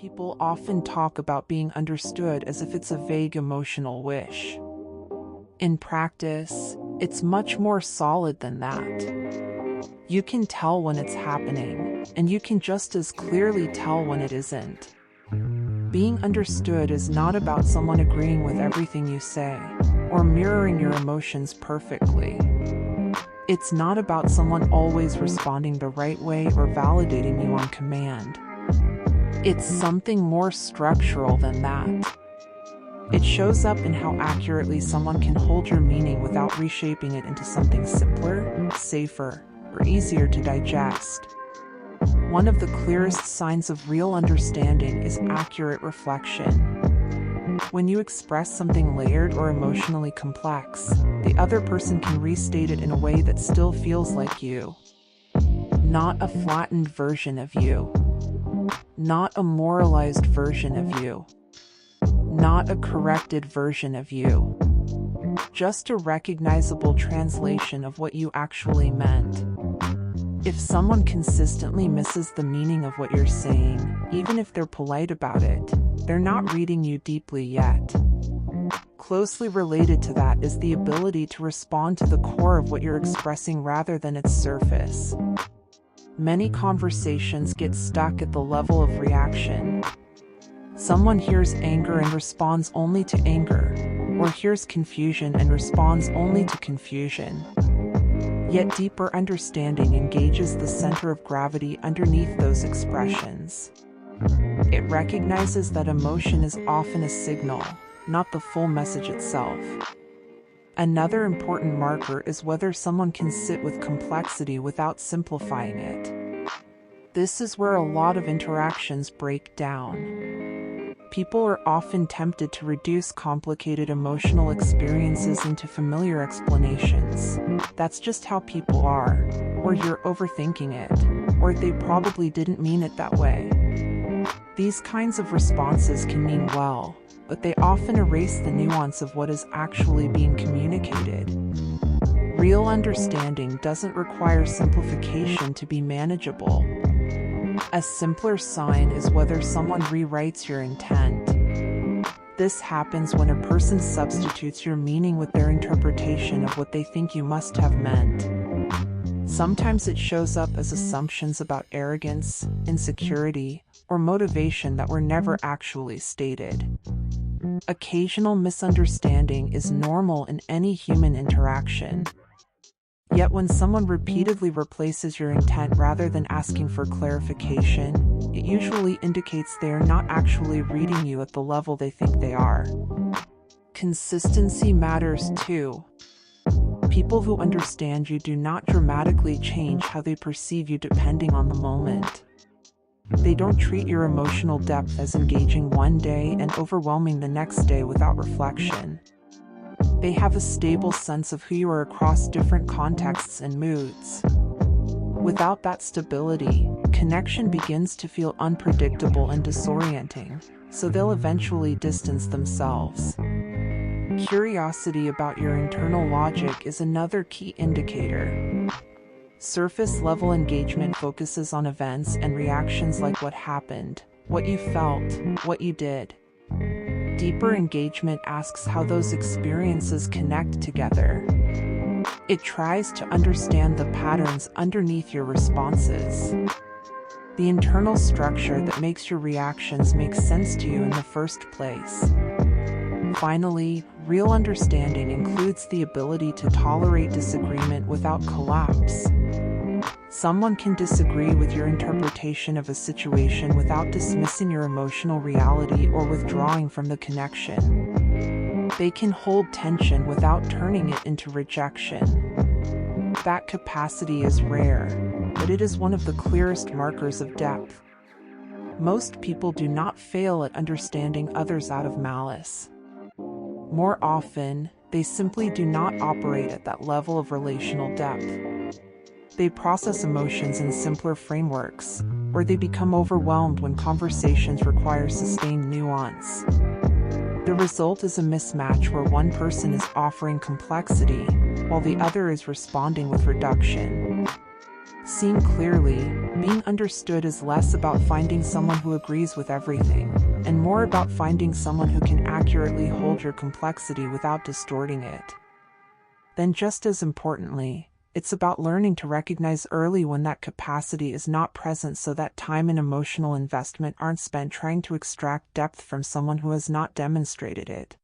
People often talk about being understood as if it's a vague emotional wish. In practice, it's much more solid than that. You can tell when it's happening, and you can just as clearly tell when it isn't. Being understood is not about someone agreeing with everything you say, or mirroring your emotions perfectly. It's not about someone always responding the right way or validating you on command. It's something more structural than that. It shows up in how accurately someone can hold your meaning without reshaping it into something simpler, safer, or easier to digest. One of the clearest signs of real understanding is accurate reflection. When you express something layered or emotionally complex, the other person can restate it in a way that still feels like you. Not a flattened version of you. Not a moralized version of you. Not a corrected version of you. Just a recognizable translation of what you actually meant. If someone consistently misses the meaning of what you're saying, even if they're polite about it, they're not reading you deeply yet. Closely related to that is the ability to respond to the core of what you're expressing rather than its surface. Many conversations get stuck at the level of reaction. Someone hears anger and responds only to anger, or hears confusion and responds only to confusion. Yet deeper understanding engages the center of gravity underneath those expressions. It recognizes that emotion is often a signal, not the full message itself. Another important marker is whether someone can sit with complexity without simplifying it. This is where a lot of interactions break down. People are often tempted to reduce complicated emotional experiences into familiar explanations. That's just how people are, or you're overthinking it, or they probably didn't mean it that way. These kinds of responses can mean well, but they often erase the nuance of what is actually being communicated. Real understanding doesn't require simplification to be manageable. A simpler sign is whether someone rewrites your intent. This happens when a person substitutes your meaning with their interpretation of what they think you must have meant. Sometimes it shows up as assumptions about arrogance, insecurity, or motivation that were never actually stated. Occasional misunderstanding is normal in any human interaction. Yet when someone repeatedly replaces your intent rather than asking for clarification, it usually indicates they are not actually reading you at the level they think they are. Consistency matters too. People who understand you do not dramatically change how they perceive you depending on the moment. They don't treat your emotional depth as engaging one day and overwhelming the next day without reflection. They have a stable sense of who you are across different contexts and moods. Without that stability, connection begins to feel unpredictable and disorienting, so they'll eventually distance themselves. Curiosity about your internal logic is another key indicator. Surface-level engagement focuses on events and reactions like what happened, what you felt, what you did. Deeper engagement asks how those experiences connect together. It tries to understand the patterns underneath your responses. The internal structure that makes your reactions make sense to you in the first place. Finally, real understanding includes the ability to tolerate disagreement without collapse. Someone can disagree with your interpretation of a situation without dismissing your emotional reality or withdrawing from the connection. They can hold tension without turning it into rejection. That capacity is rare, but it is one of the clearest markers of depth. Most people do not fail at understanding others out of malice. More often, they simply do not operate at that level of relational depth. They process emotions in simpler frameworks, or they become overwhelmed when conversations require sustained nuance. The result is a mismatch where one person is offering complexity, while the other is responding with reduction. Seen clearly, being understood is less about finding someone who agrees with everything, and more about finding someone who can accurately hold your complexity without distorting it. Then just as importantly, it's about learning to recognize early when that capacity is not present so that time and emotional investment aren't spent trying to extract depth from someone who has not demonstrated it.